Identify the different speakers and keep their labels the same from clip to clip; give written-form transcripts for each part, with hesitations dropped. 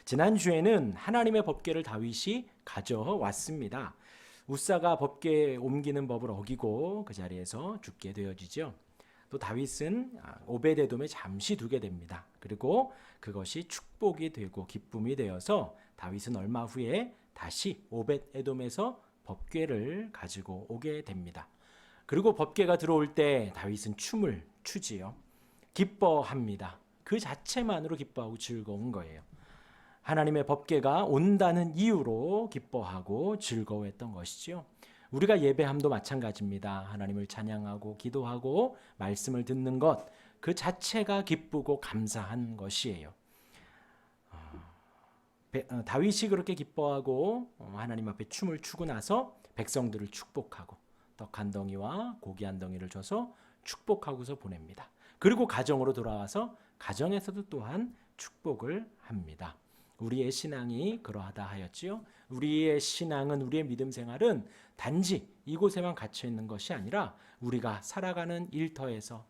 Speaker 1: 지난주에는 하나님의 법궤를 다윗이 가져왔습니다. 우사가 법궤 옮기는 법을 어기고 그 자리에서 죽게 되어지죠. 또 다윗은 오베데돔에 잠시 두게 됩니다. 그리고 그것이 축복이 되고 기쁨이 되어서 다윗은 얼마 후에 다시 오벳에돔에서 법궤를 가지고 오게 됩니다. 그리고 법궤가 들어올 때 다윗은 춤을 추지요. 기뻐합니다. 그 자체만으로 기뻐하고 즐거운 거예요. 하나님의 법궤가 온다는 이유로 기뻐하고 즐거워했던 것이지요. 우리가 예배함도 마찬가지입니다. 하나님을 찬양하고 기도하고 말씀을 듣는 것, 그 자체가 기쁘고 감사한 것이에요. 다윗이 그렇게 기뻐하고 하나님 앞에 춤을 추고 나서 백성들을 축복하고 떡 한 덩이와 고기 한 덩이를 줘서 축복하고서 보냅니다. 그리고 가정으로 돌아와서 가정에서도 또한 축복을 합니다. 우리의 신앙이 그러하다 하였지요. 우리의 신앙은, 우리의 믿음 생활은 단지 이곳에만 갇혀 있는 것이 아니라 우리가 살아가는 일터에서,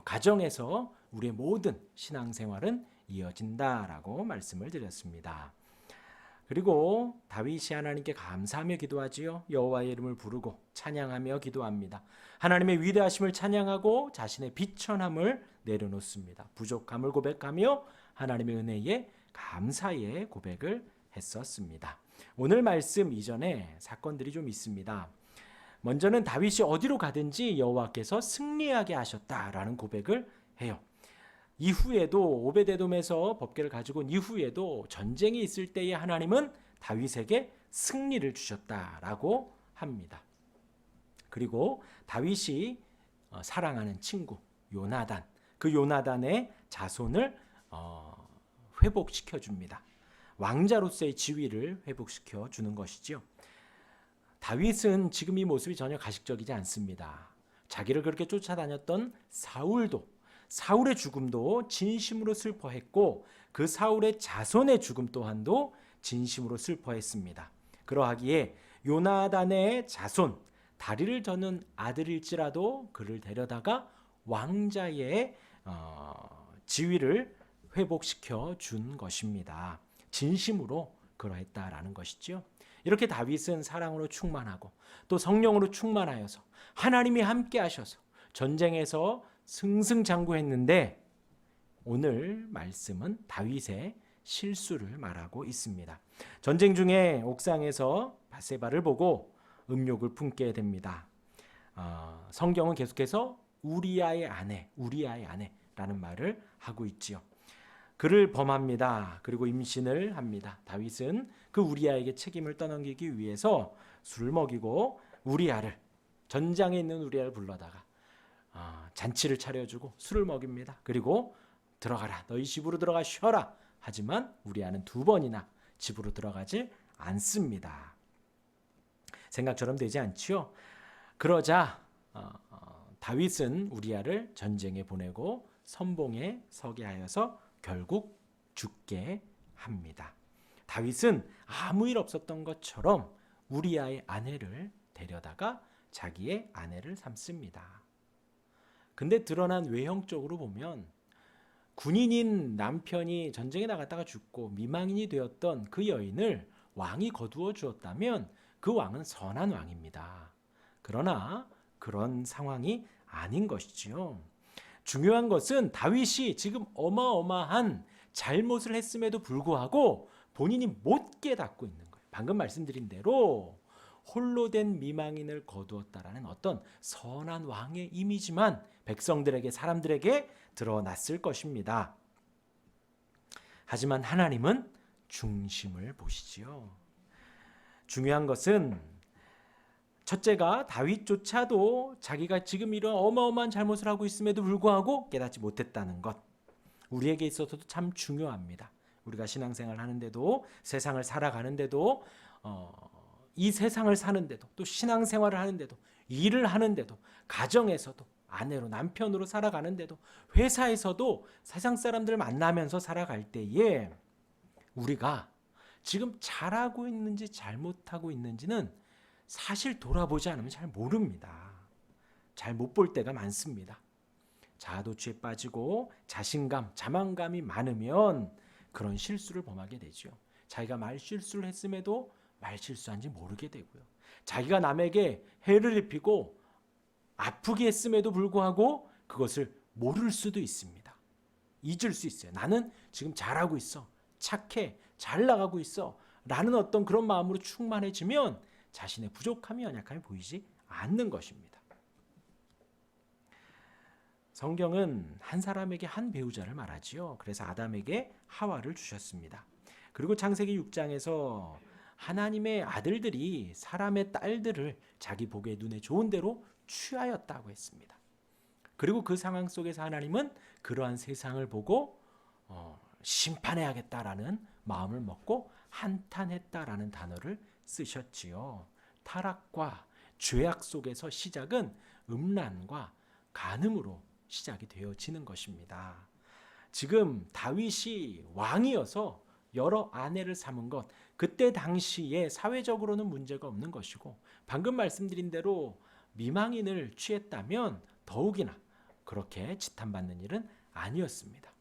Speaker 1: 가정에서 우리의 모든 신앙 생활은 이어진다라고 말씀을 드렸습니다. 그리고 다윗이 하나님께 감사하며 기도하지요. 여호와의 이름을 부르고 찬양하며 기도합니다. 하나님의 위대하심을 찬양하고 자신의 비천함을 내려놓습니다. 부족함을 고백하며 하나님의 은혜에 감사의 고백을 했었습니다. 오늘 말씀 이전에 사건들이 좀 있습니다. 먼저는 다윗이 어디로 가든지 여호와께서 승리하게 하셨다라는 고백을 해요. 이후에도 오베데돔에서 법궤를 가지고 온 이후에도 전쟁이 있을 때에 하나님은 다윗에게 승리를 주셨다라고 합니다. 그리고 다윗이 사랑하는 친구 요나단, 그 요나단의 자손을 회복시켜 줍니다. 왕자로서의 지위를 회복시켜 주는 것이죠. 다윗은 지금 이 모습이 전혀 가식적이지 않습니다. 자기를 그렇게 쫓아다녔던 사울의 죽음도 진심으로 슬퍼했고 그 사울의 자손의 죽음 또한도 진심으로 슬퍼했습니다. 그러하기에 요나단의 자손, 다리를 저는 아들일지라도 그를 데려다가 왕자의 지위를 회복시켜 준 것입니다. 진심으로 그러했다라는 것이죠. 이렇게 다윗은 사랑으로 충만하고 또 성령으로 충만하여서 하나님이 함께 하셔서 전쟁에서 승승장구했는데, 오늘 말씀은 다윗의 실수를 말하고 있습니다. 전쟁 중에 옥상에서 밧세바를 보고 음욕을 품게 됩니다. 성경은 계속해서 우리아의 아내라는 말을 하고 있지요. 그를 범합니다. 그리고 임신을 합니다. 다윗은 그 우리아에게 책임을 떠넘기기 위해서 술을 먹이고 전장에 있는 우리아를 불러다가 잔치를 차려주고 술을 먹입니다. 그리고 들어가라, 너희 집으로 들어가 쉬어라. 하지만 우리아는 2번이나 집으로 들어가지 않습니다. 생각처럼 되지 않지요. 그러자 다윗은 우리아를 전쟁에 보내고 선봉에 서게 하여서 결국 죽게 합니다. 다윗은 아무 일 없었던 것처럼 우리아의 아내를 데려다가 자기의 아내를 삼습니다. 근데 드러난 외형적으로 보면 군인인 남편이 전쟁에 나갔다가 죽고 미망인이 되었던 그 여인을 왕이 거두어 주었다면 그 왕은 선한 왕입니다. 그러나 그런 상황이 아닌 것이지요. 중요한 것은 다윗이 지금 어마어마한 잘못을 했음에도 불구하고 본인이 못 깨닫고 있는 거예요. 방금 말씀드린 대로 홀로 된 미망인을 거두었다라는 어떤 선한 왕의 이미지만 백성들에게, 사람들에게 드러났을 것입니다. 하지만 하나님은 중심을 보시지요. 중요한 것은 첫째가 다윗조차도 자기가 지금 이런 어마어마한 잘못을 하고 있음에도 불구하고 깨닫지 못했다는 것. 우리에게 있어서도 참 중요합니다. 우리가 신앙생활 하는데도, 세상을 살아가는데도, 이 세상을 사는데도, 또 신앙생활을 하는데도, 일을 하는데도, 가정에서도, 아내로 남편으로 살아가는데도, 회사에서도 세상 사람들 만나면서 살아갈 때에 우리가 지금 잘하고 있는지 잘못하고 있는지는 사실 돌아보지 않으면 잘 모릅니다. 잘 못 볼 때가 많습니다. 자아도취에 빠지고 자신감, 자만감이 많으면 그런 실수를 범하게 되죠. 자기가 말 실수를 했음에도 말 실수한지 모르게 되고요. 자기가 남에게 해를 입히고 아프게 했음에도 불구하고 그것을 모를 수도 있습니다. 잊을 수 있어요. 나는 지금 잘하고 있어. 착해. 잘 나가고 있어. 라는 어떤 그런 마음으로 충만해지면 자신의 부족함이 연약함이 보이지 않는 것입니다. 성경은 한 사람에게 한 배우자를 말하지요. 그래서 아담에게 하와를 주셨습니다. 그리고 창세기 6장에서 하나님의 아들들이 사람의 딸들을 자기 보기에 눈에 좋은 대로 취하였다고 했습니다. 그리고 그 상황 속에서 하나님은 그러한 세상을 보고 심판해야겠다라는 마음을 먹고 한탄했다라는 단어를 쓰셨지요. 타락과 죄악 속에서 시작은 음란과 간음으로 시작이 되어지는 것입니다. 지금 다윗이 왕이어서 여러 아내를 삼은 것, 그때 당시에 사회적으로는 문제가 없는 것이고 방금 말씀드린 대로 미망인을 취했다면 더욱이나 그렇게 지탄받는 일은 아니었습니다.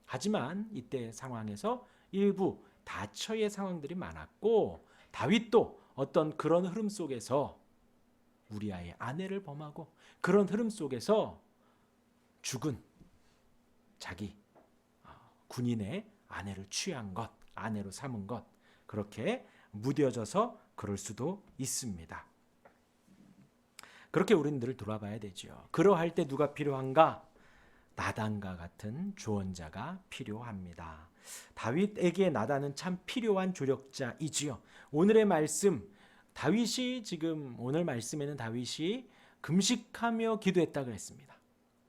Speaker 1: 하지만 이때 상황에서 일부 다처의 상황들이 많았고 다윗도 어떤 그런 흐름 속에서 우리아의 아내를 범하고 그런 흐름 속에서 죽은 자기 군인의 아내를 취한 것, 아내로 삼은 것, 그렇게 무뎌져서 그럴 수도 있습니다. 그렇게 우리는 늘 돌아봐야 되죠. 그러할 때 누가 필요한가? 나단과 같은 조언자가 필요합니다. 다윗에게 나단은 참 필요한 조력자이지요. 오늘의 말씀, 다윗이 지금 오늘 말씀에는 다윗이 금식하며 기도했다 그랬습니다.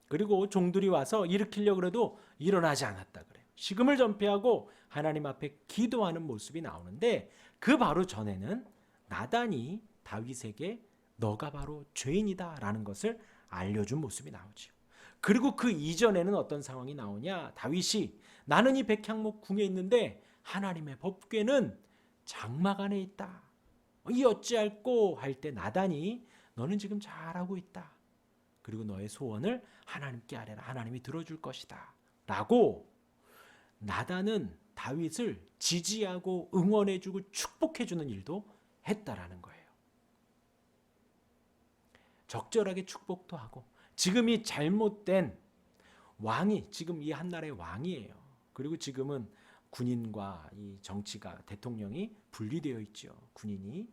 Speaker 1: 그리고 종들이 와서 일으키려고 해도 일어나지 않았다 그래요. 식음을 전폐하고 하나님 앞에 기도하는 모습이 나오는데 그 바로 전에는 나단이 다윗에게 너가 바로 죄인이다 라는 것을 알려준 모습이 나오죠. 그리고 그 이전에는 어떤 상황이 나오냐? 다윗이 나는 이 백향목 궁에 있는데 하나님의 법궤는 장막 안에 있다. 이 어찌할꼬 할 때 나단이 너는 지금 잘하고 있다. 그리고 너의 소원을 하나님께 아뢰라. 하나님이 들어줄 것이다. 라고 나단은 다윗을 지지하고 응원해주고 축복해주는 일도 했다라는 거예요. 적절하게 축복도 하고 지금 이 잘못된 왕이 지금 이 한나라의 왕이에요. 그리고 지금은 군인과 이 정치가 대통령이 분리되어 있죠. 군인이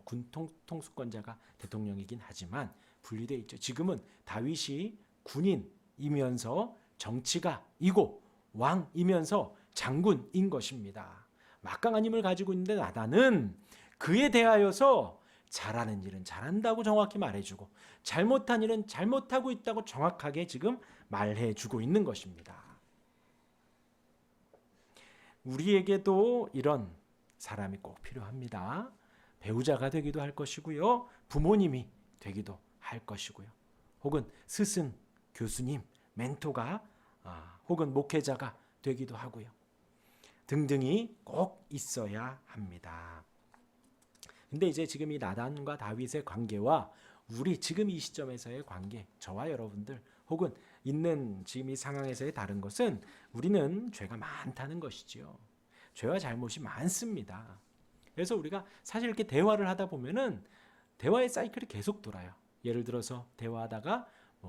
Speaker 1: 군 통수권자가 대통령이긴 하지만 분리되어 있죠. 지금은 다윗이 군인이면서 정치가 이고 왕이면서 장군인 것입니다. 막강한 힘을 가지고 있는데 나단은 그에 대하여서 잘하는 일은 잘한다고 정확히 말해주고 잘못한 일은 잘못하고 있다고 정확하게 지금 말해주고 있는 것입니다. 우리에게도 이런 사람이 꼭 필요합니다. 배우자가 되기도 할 것이고요. 부모님이 되기도 할 것이고요. 혹은 스승, 교수님, 멘토가 혹은 목회자가 되기도 하고요. 등등이 꼭 있어야 합니다. 근데 이제 지금 이 나단과 다윗의 관계와 우리 지금 이 시점에서의 관계, 저와 여러분들 혹은 있는 지금 이 상황에서의 다른 것은 우리는 죄가 많다는 것이지요. 죄와 잘못이 많습니다. 그래서 우리가 사실 이렇게 대화를 하다 보면은 대화의 사이클이 계속 돌아요. 예를 들어서 대화하다가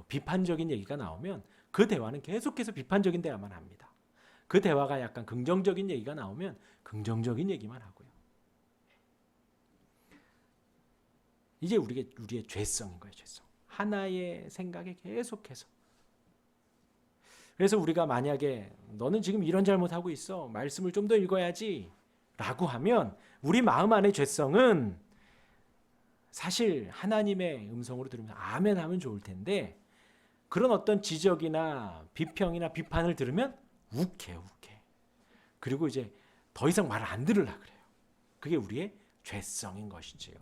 Speaker 1: 비판적인 얘기가 나오면 그 대화는 계속해서 비판적인 대화만 합니다. 그 대화가 약간 긍정적인 얘기가 나오면 긍정적인 얘기만 하고요. 이제 우리의 죄성인 거예요. 죄성. 하나의 생각에 계속해서. 그래서 우리가 만약에 너는 지금 이런 잘못하고 있어. 말씀을 좀 더 읽어야지. 라고 하면 우리 마음 안의 죄성은 사실 하나님의 음성으로 들으면 아멘 하면 좋을 텐데 그런 어떤 지적이나 비평이나 비판을 들으면 욱해. 그리고 이제 더 이상 말을 안 들으려고 그래요. 그게 우리의 죄성인 것이지요.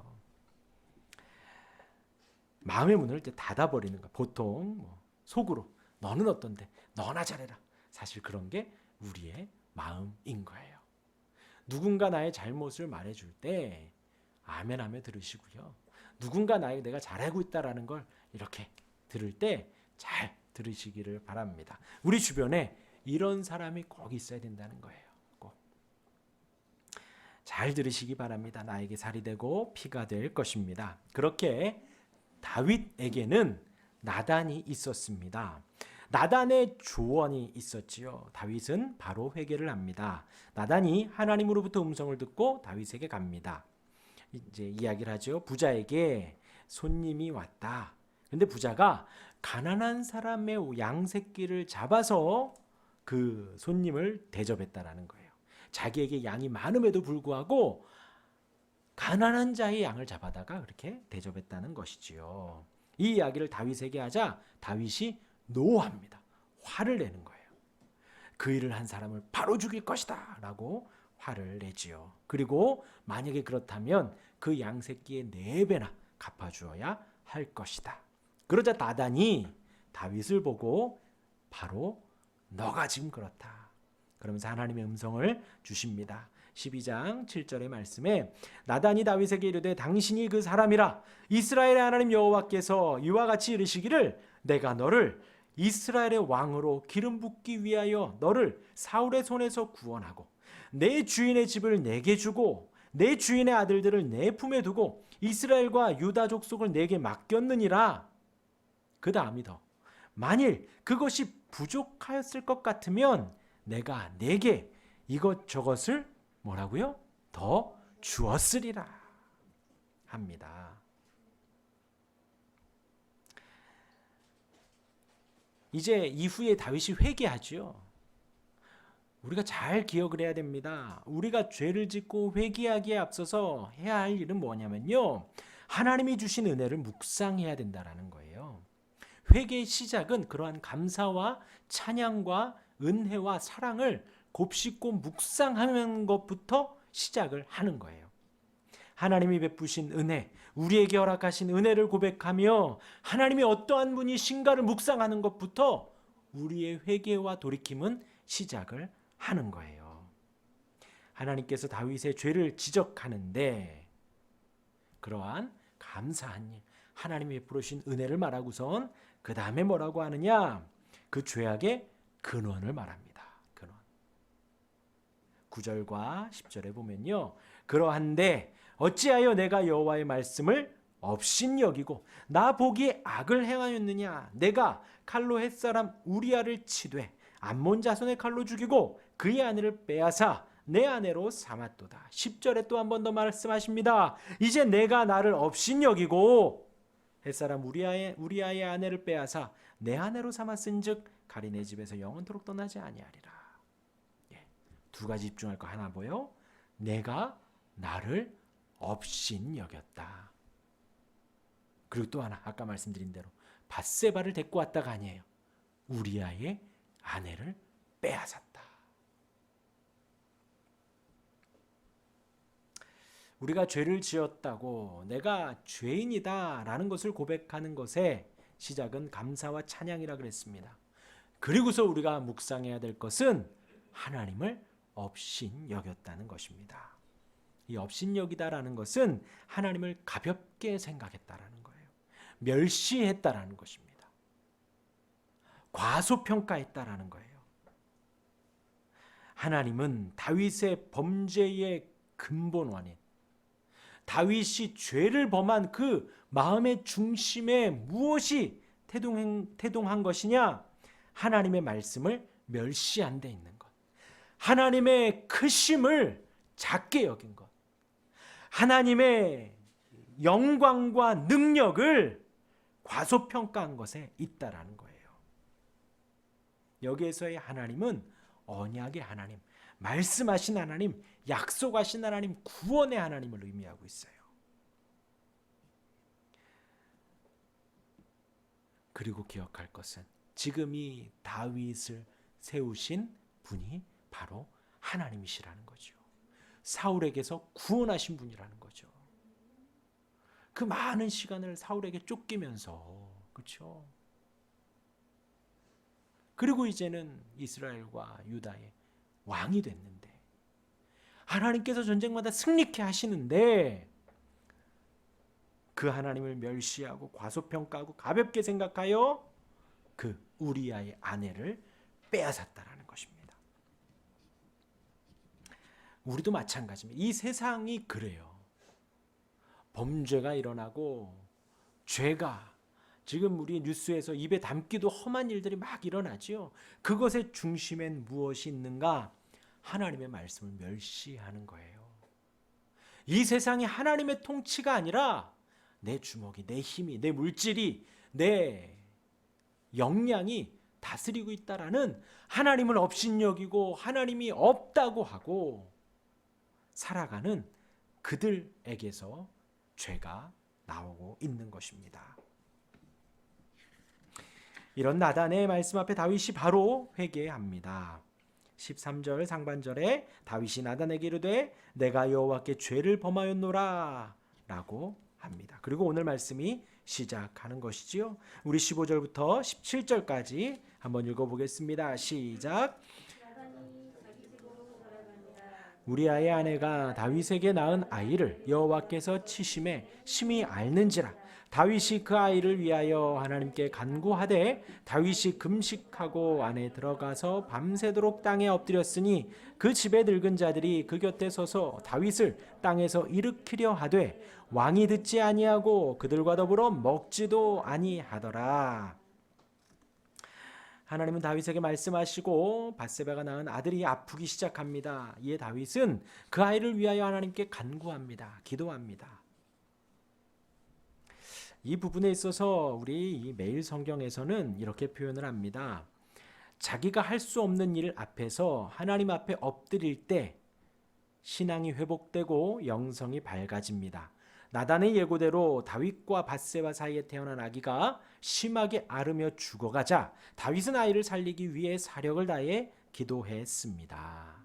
Speaker 1: 마음의 문을 이제 닫아버리는 거. 보통 속으로 너는 어떤데? 너나 잘해라. 사실 그런 게 우리의 마음인 거예요. 누군가 나의 잘못을 말해줄 때 아멘하며 들으시고요. 누군가 내가 잘하고 있다라는 걸 이렇게 들을 때 잘 들으시기를 바랍니다. 우리 주변에 이런 사람이 꼭 있어야 된다는 거예요. 꼭. 잘 들으시기 바랍니다. 나에게 살이 되고 피가 될 것입니다. 그렇게 다윗에게는 나단이 있었습니다. 나단의 조언이 있었지요. 다윗은 바로 회개를 합니다. 나단이 하나님으로부터 음성을 듣고 다윗에게 갑니다. 이제 이야기를 하죠. 부자에게 손님이 왔다. 근데 부자가 가난한 사람의 양새끼를 잡아서 그 손님을 대접했다라는 거예요. 자기에게 양이 많음에도 불구하고 가난한 자의 양을 잡아다가 그렇게 대접했다는 것이지요. 이 이야기를 다윗에게 하자 다윗이 노합니다. 화를 내는 거예요. 그 일을 한 사람을 바로 죽일 것이다 라고 화를 내지요. 그리고 만약에 그렇다면 그 양새끼의 4배나 갚아주어야 할 것이다. 그러자 나단이 다윗을 보고 바로 너가 지금 그렇다. 그러면서 하나님의 음성을 주십니다. 12장 7절의 말씀에 나단이 다윗에게 이르되 당신이 그 사람이라 이스라엘의 하나님 여호와께서 이와 같이 이르시기를 내가 너를 이스라엘의 왕으로 기름 붓기 위하여 너를 사울의 손에서 구원하고 내 주인의 집을 내게 주고 내 주인의 아들들을 내 품에 두고 이스라엘과 유다 족속을 내게 맡겼느니라. 그 다음이 더 만일 그것이 부족하였을 것 같으면 내가 내게 이것저것을 뭐라고요? 더 주었으리라 합니다. 이제 이후에 다윗이 회개하죠. 우리가 잘 기억을 해야 됩니다. 우리가 죄를 짓고 회개하기에 앞서서 해야 할 일은 뭐냐면요. 하나님이 주신 은혜를 묵상해야 된다는 거예요. 회개의 시작은 그러한 감사와 찬양과 은혜와 사랑을 곱씹고 묵상하는 것부터 시작을 하는 거예요. 하나님이 베푸신 은혜, 우리에게 허락하신 은혜를 고백하며 하나님이 어떠한 분이신가를 묵상하는 것부터 우리의 회개와 돌이킴은 시작을 하는 거예요. 하나님께서 다윗의 죄를 지적하는데 그러한 감사한 일, 하나님이 베푸신 은혜를 말하고선 그 다음에 뭐라고 하느냐? 그 죄악의 근원을 말합니다. 근원. 9절과 10절에 보면요. 그러한데 어찌하여 내가 여호와의 말씀을 업신여기고 나 보기에 악을 행하였느냐? 내가 칼로 햇사람 우리아를 치되 암몬 자손의 칼로 죽이고 그의 아내를 빼앗아 내 아내로 삼았도다. 10절에 또 한 번 더 말씀하십니다. 이제 내가 나를 업신여기고 햇사람 우리아의 아내를 빼앗아 내 아내로 삼았은즉 가리 내 집에서 영원토록 떠나지 아니하리라. 두 가지 집중할 거 하나 보여. 내가 나를 업신 여겼다. 그리고 또 하나 아까 말씀드린 대로 밧세바를 데리고 왔다가 아니에요. 우리아의 아내를 빼앗았다. 우리가 죄를 지었다고 내가 죄인이다라는 것을 고백하는 것의 시작은 감사와 찬양이라 그랬습니다. 그리고서 우리가 묵상해야 될 것은 하나님을 업신 여겼다는 것입니다. 이 업신 여기다라는 것은 하나님을 가볍게 생각했다라는 거예요. 멸시했다라는 것입니다. 과소평가했다라는 거예요. 하나님은 다윗의 범죄의 근본 원인, 다윗이 죄를 범한 그 마음의 중심에 무엇이 태동한 것이냐? 하나님의 말씀을 멸시한 데 있는 것. 하나님의 크심을 작게 여긴 것. 하나님의 영광과 능력을 과소평가한 것에 있다라는 거예요. 여기에서의 하나님은 언약의 하나님, 말씀하신 하나님, 약속하신 하나님, 구원의 하나님을 의미하고 있어요. 그리고 기억할 것은 지금 이 다윗을 세우신 분이 바로 하나님이시라는 거죠. 사울에게서 구원하신 분이라는 거죠. 그 많은 시간을 사울에게 쫓기면서, 그렇죠? 그리고 이제는 이스라엘과 유다의 왕이 됐는데 하나님께서 전쟁마다 승리케 하시는데 그 하나님을 멸시하고 과소평가하고 가볍게 생각하여 그 우리아의 아내를 빼앗았다라는 것입니다. 우리도 마찬가지입니다. 이 세상이 그래요. 범죄가 일어나고 죄가, 지금 우리 뉴스에서 입에 담기도 험한 일들이 막 일어나지요. 그것의 중심엔 무엇이 있는가? 하나님의 말씀을 멸시하는 거예요. 이 세상이 하나님의 통치가 아니라 내 주먹이, 내 힘이, 내 물질이, 내 역량이 다스리고 있다라는, 하나님을 업신여기고 하나님이 없다고 하고 살아가는 그들에게서 죄가 나오고 있는 것입니다. 이런 나단의 말씀 앞에 다윗이 바로 회개합니다. 13절 상반절에 다윗이 나단에게 이르되 내가 여호와께 죄를 범하였노라 라고 합니다. 그리고 오늘 말씀이 시작하는 것이지요. 우리 15절부터 17절까지 한번 읽어보겠습니다. 시작. 우리아의 아내가 다윗에게 낳은 아이를 여호와께서 치심에 심히 앓는지라. 다윗이 그 아이를 위하여 하나님께 간구하되 다윗이 금식하고 안에 들어가서 밤새도록 땅에 엎드렸으니 그 집에 늙은 자들이 그 곁에 서서 다윗을 땅에서 일으키려 하되 왕이 듣지 아니하고 그들과 더불어 먹지도 아니하더라. 하나님은 다윗에게 말씀하시고 밧세바가 낳은 아들이 아프기 시작합니다. 이에 다윗은 그 아이를 위하여 하나님께 간구합니다. 기도합니다. 이 부분에 있어서 우리 매일 성경에서는 이렇게 표현을 합니다. 자기가 할 수 없는 일 앞에서 하나님 앞에 엎드릴 때 신앙이 회복되고 영성이 밝아집니다. 나단의 예고대로 다윗과 밧세바 사이에 태어난 아기가 심하게 앓으며 죽어가자 다윗은 아이를 살리기 위해 사력을 다해 기도했습니다.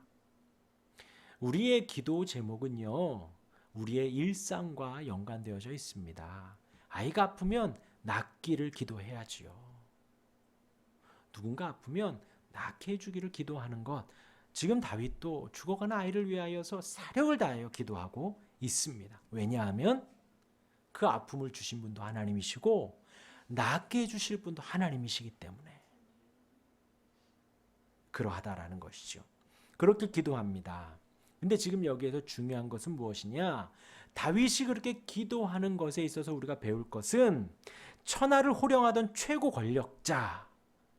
Speaker 1: 우리의 기도 제목은요, 우리의 일상과 연관되어져 있습니다. 아이가 아프면 낫기를 기도해야지요. 누군가 아프면 낫게 해주기를 기도하는 것, 지금 다윗도 죽어가는 아이를 위하여서 사력을 다하여 기도하고 있습니다. 왜냐하면 그 아픔을 주신 분도 하나님이시고 낫게 해주실 분도 하나님이시기 때문에 그러하다라는 것이죠. 그렇게 기도합니다. 근데 지금 여기에서 중요한 것은 무엇이냐? 다윗이 그렇게 기도하는 것에 있어서 우리가 배울 것은 천하를 호령하던 최고 권력자,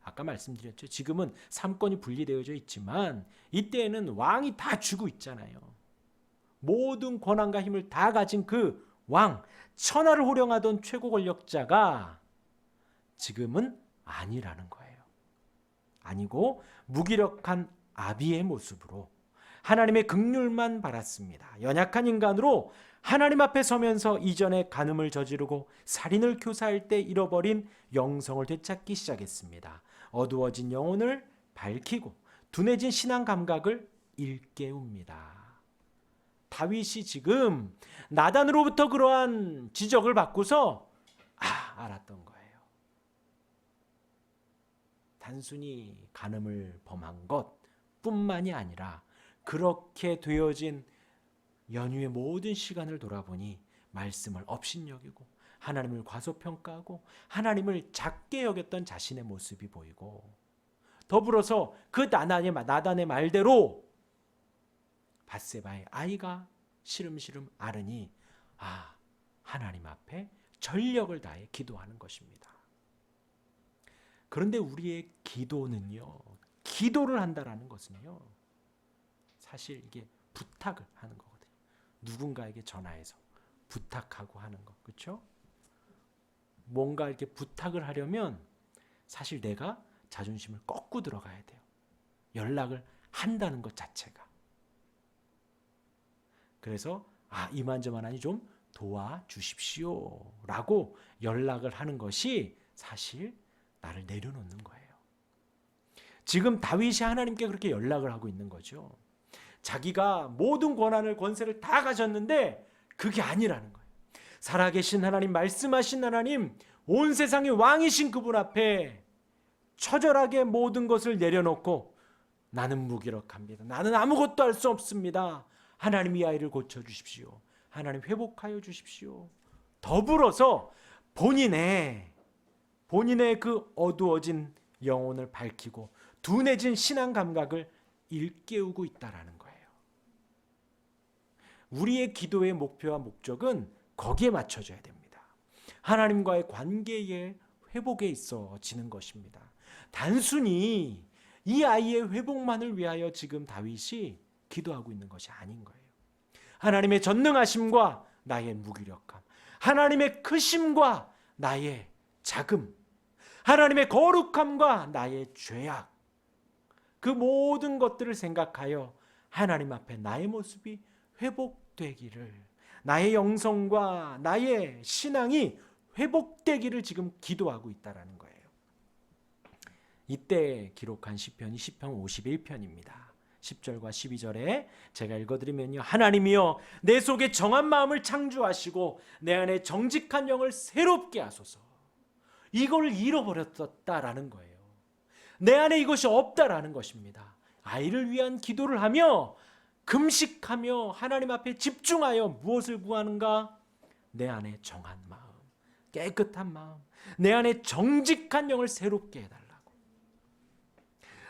Speaker 1: 아까 말씀드렸죠. 지금은 삼권이 분리되어져 있지만 이때에는 왕이 다 쥐고 있잖아요. 모든 권한과 힘을 다 가진 그 왕, 천하를 호령하던 최고 권력자가 지금은 아니라는 거예요. 아니고 무기력한 아비의 모습으로 하나님의 긍휼만 바랐습니다. 연약한 인간으로 하나님 앞에 서면서 이전에 간음을 저지르고 살인을 교사할 때 잃어버린 영성을 되찾기 시작했습니다. 어두워진 영혼을 밝히고 둔해진 신앙 감각을 일깨웁니다. 다윗이 지금 나단으로부터 그러한 지적을 받고서 알았던 거예요. 단순히 간음을 범한 것뿐만이 아니라 그렇게 되어진 연휴의 모든 시간을 돌아보니 말씀을 업신여기고 하나님을 과소평가하고 하나님을 작게 여겼던 자신의 모습이 보이고, 더불어서 그 나단의 말대로 밧세바의 아이가 시름시름 앓으니 하나님 앞에 전력을 다해 기도하는 것입니다. 그런데 우리의 기도는요, 기도를 한다라는 것은요, 사실 이게 부탁을 하는 거거든요. 누군가에게 전화해서 부탁하고 하는 거, 그렇죠? 뭔가 이렇게 부탁을 하려면 사실 내가 자존심을 꺾고 들어가야 돼요. 연락을 한다는 것 자체가. 그래서 이만저만하니 좀 도와주십시오 라고 연락을 하는 것이 사실 나를 내려놓는 거예요. 지금 다윗이 하나님께 그렇게 연락을 하고 있는 거죠. 자기가 모든 권한을, 권세를 다 가졌는데 그게 아니라는 거예요. 살아계신 하나님, 말씀하신 하나님, 온 세상의 왕이신 그분 앞에 처절하게 모든 것을 내려놓고 나는 무기력합니다. 나는 아무것도 할 수 없습니다. 하나님 이 아이를 고쳐주십시오. 하나님 회복하여 주십시오. 더불어서 본인의 그 어두워진 영혼을 밝히고 둔해진 신앙 감각을 일깨우고 있다라는 거예요. 우리의 기도의 목표와 목적은 거기에 맞춰져야 됩니다. 하나님과의 관계의 회복에 있어지는 것입니다. 단순히 이 아이의 회복만을 위하여 지금 다윗이 기도하고 있는 것이 아닌 거예요. 하나님의 전능하심과 나의 무기력함, 하나님의 크심과 나의 자금, 하나님의 거룩함과 나의 죄악, 그 모든 것들을 생각하여 하나님 앞에 나의 모습이 회복되기를, 나의 영성과 나의 신앙이 회복되기를 지금 기도하고 있다는 거예요. 이때 기록한 시편이 시편 51편입니다. 10절과 12절에 제가 읽어드리면요. 하나님이여 내 속에 정한 마음을 창조하시고 내 안에 정직한 영을 새롭게 하소서. 이걸 잃어버렸다라는 거예요. 내 안에 이것이 없다라는 것입니다. 아이를 위한 기도를 하며 금식하며 하나님 앞에 집중하여 무엇을 구하는가? 내 안에 정한 마음, 깨끗한 마음, 내 안에 정직한 영을 새롭게 해달라고.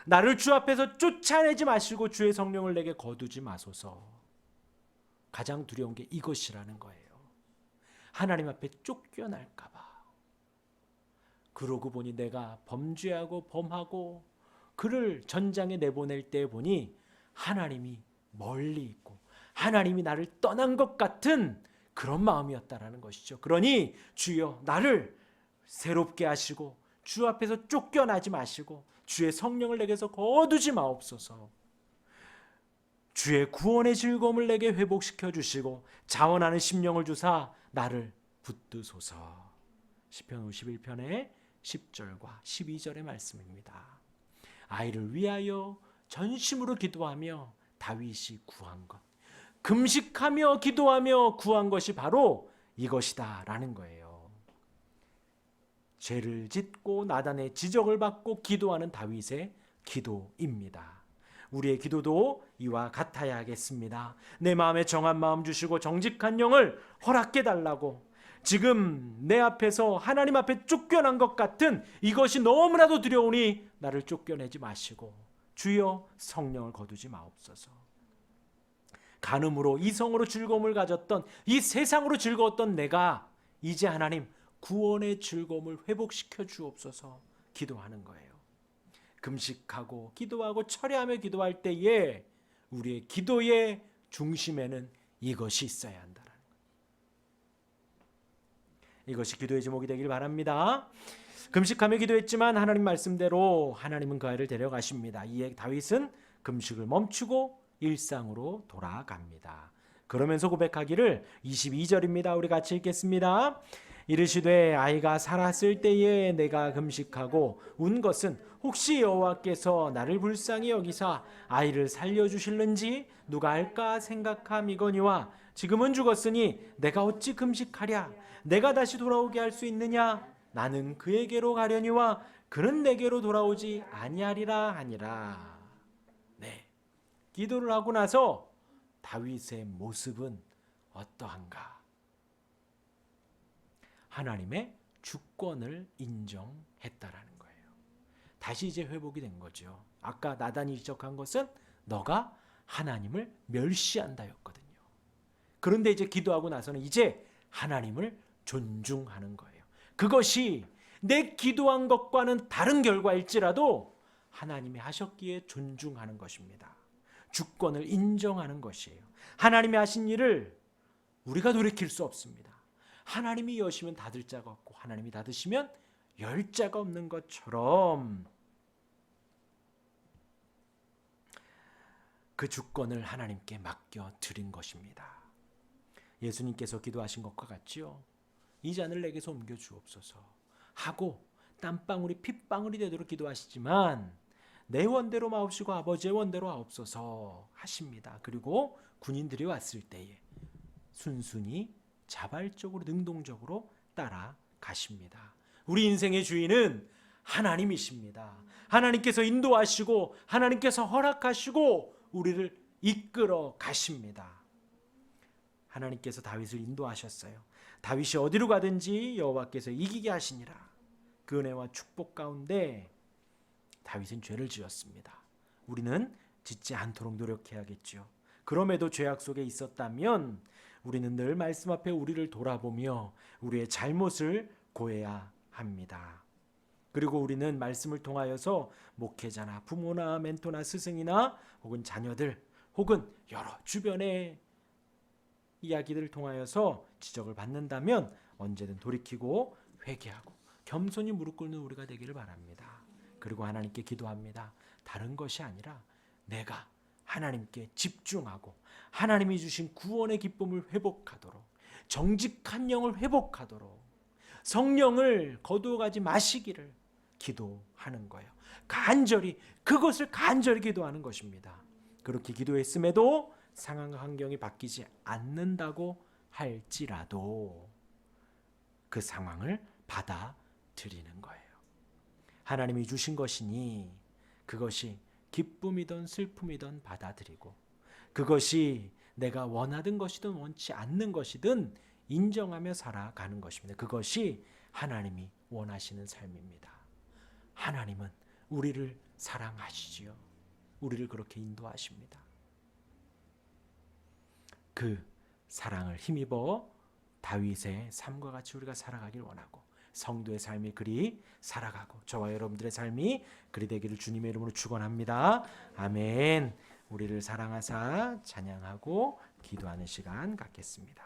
Speaker 1: 나를 주 앞에서 쫓아내지 마시고 주의 성령을 내게 거두지 마소서. 가장 두려운 게 이것이라는 거예요. 하나님 앞에 쫓겨날까 봐. 그러고 보니 내가 범죄하고 범하고 그를 전장에 내보낼 때 보니 하나님이 멀리 있고 하나님이 나를 떠난 것 같은 그런 마음이었다라는 것이죠. 그러니 주여 나를 새롭게 하시고 주 앞에서 쫓겨나지 마시고 주의 성령을 내게서 거두지 마옵소서. 주의 구원의 즐거움을 내게 회복시켜 주시고 자원하는 심령을 주사 나를 붙드소서. 시편 51편의 10절과 12절의 말씀입니다. 아이를 위하여 전심으로 기도하며 다윗이 구한 것, 금식하며 기도하며 구한 것이 바로 이것이다 라는 거예요. 죄를 짓고 나단의 지적을 받고 기도하는 다윗의 기도입니다. 우리의 기도도 이와 같아야 하겠습니다. 내 마음에 정한 마음 주시고 정직한 영을 허락해 달라고. 지금 내 앞에서 하나님 앞에 쫓겨난 것 같은 이것이 너무나도 두려우니 나를 쫓겨내지 마시고 주여 성령을 거두지 마옵소서. 간음으로 이성으로 즐거움을 가졌던 이 세상으로 즐거웠던 내가 이제 하나님 구원의 즐거움을 회복시켜 주옵소서 기도하는 거예요. 금식하고 기도하고 철회하며 기도할 때에 우리의 기도의 중심에는 이것이 있어야 한다라는 거예요. 이것이 기도의 제목이 되길 바랍니다. 금식하며 기도했지만 하나님 말씀대로 하나님은 그 아이를 데려가십니다. 이에 다윗은 금식을 멈추고 일상으로 돌아갑니다. 그러면서 고백하기를 22절입니다. 우리 같이 읽겠습니다. 이르시되 아이가 살았을 때에 내가 금식하고 운 것은 혹시 여호와께서 나를 불쌍히 여기사 아이를 살려주실는지 누가 알까 생각함이거니와 지금은 죽었으니 내가 어찌 금식하랴. 내가 다시 돌아오게 할 수 있느냐. 나는 그에게로 가려니와 그는 내게로 돌아오지 아니하리라 하니라. 네, 기도를 하고 나서 다윗의 모습은 어떠한가? 하나님의 주권을 인정했다라는 거예요. 다시 이제 회복이 된 거죠. 아까 나단이 지적한 것은 너가 하나님을 멸시한다였거든요. 그런데 이제 기도하고 나서는 이제 하나님을 존중하는 거예요. 그것이 내 기도한 것과는 다른 결과일지라도 하나님이 하셨기에 존중하는 것입니다. 주권을 인정하는 것이에요. 하나님이 하신 일을 우리가 돌이킬 수 없습니다. 하나님이 여시면 닫을 자가 없고 하나님이 닫으시면 열 자가 없는 것처럼 그 주권을 하나님께 맡겨드린 것입니다. 예수님께서 기도하신 것과 같지요. 이 잔을 내게서 옮겨 주옵소서 하고 땀방울이 핏방울이 되도록 기도하시지만 내 원대로 마옵시고 아버지의 원대로 하옵소서 하십니다. 그리고 군인들이 왔을 때에 순순히 자발적으로 능동적으로 따라가십니다. 우리 인생의 주인은 하나님이십니다. 하나님께서 인도하시고 하나님께서 허락하시고 우리를 이끌어 가십니다. 하나님께서 다윗을 인도하셨어요. 다윗이 어디로 가든지 여호와께서 이기게 하시니라. 그 은혜와 축복 가운데 다윗은 죄를 지었습니다. 우리는 짓지 않도록 노력해야겠죠. 그럼에도 죄악 속에 있었다면 우리는 늘 말씀 앞에 우리를 돌아보며 우리의 잘못을 고해야 합니다. 그리고 우리는 말씀을 통하여서 목회자나 부모나 멘토나 스승이나 혹은 자녀들 혹은 여러 주변의 이야기들을 통하여서 지적을 받는다면 언제든 돌이키고 회개하고 겸손히 무릎 꿇는 우리가 되기를 바랍니다. 그리고 하나님께 기도합니다. 다른 것이 아니라 내가 하나님께 집중하고 하나님이 주신 구원의 기쁨을 회복하도록, 정직한 영을 회복하도록 성령을 거두어가지 마시기를 기도하는 거예요. 그것을 간절히 기도하는 것입니다. 그렇게 기도했음에도 상황 환경이 바뀌지 않는다고 할지라도 그 상황을 받아들이는 거예요. 하나님이 주신 것이니 그것이 기쁨이든 슬픔이든 받아들이고, 그것이 내가 원하던 것이든 원치 않는 것이든 인정하며 살아가는 것입니다. 그것이 하나님이 원하시는 삶입니다. 하나님은 우리를 사랑하시지요. 우리를 그렇게 인도하십니다. 그 사랑을 힘입어 다윗의 삶과 같이 우리가 살아가길 원하고, 성도의 삶이 그리 살아가고 저와 여러분들의 삶이 그리 되기를 주님의 이름으로 축원합니다. 아멘. 우리를 사랑하사 찬양하고 기도하는 시간 갖겠습니다.